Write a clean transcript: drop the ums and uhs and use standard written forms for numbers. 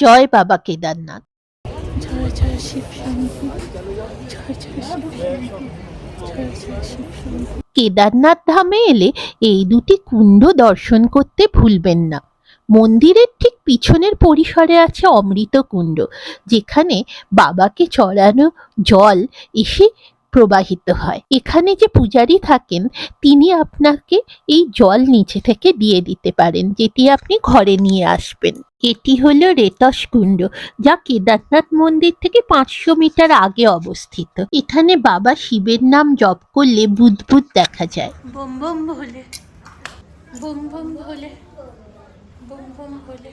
জয় বাবা কেদারনাথ। জয় জয় শিব শম্ভু, জয় জয় শিব শম্ভু, জয় জয় শিব শম্ভু। কেদারনাথ ধামে এলে এই দুটি কুণ্ড দর্শন করতে ভুলবেন না। মন্দিরের ঠিক পিছনের পরিসরে আছে অমৃত কুণ্ড, যেখানে বাবাকে চড়ানো জল এসে প্রবাহিত হয়। এখানে যে পূজারী থাকেন তিনি আপনাকে এই জল নিচে থেকে দিয়ে দিতে পারেন, যেটি আপনি ঘরে নিয়ে আসবেন। এটি হলো রেতস কুণ্ড, যা কেদারনাথ মন্দির থেকে 500 মিটার আগে অবস্থিত। এখানে বাবা শিবের নাম জপ করলে বুদবুদ দেখা যায়। বম বম ভোলে, বম বম ভোলে, বম বম ভোলে।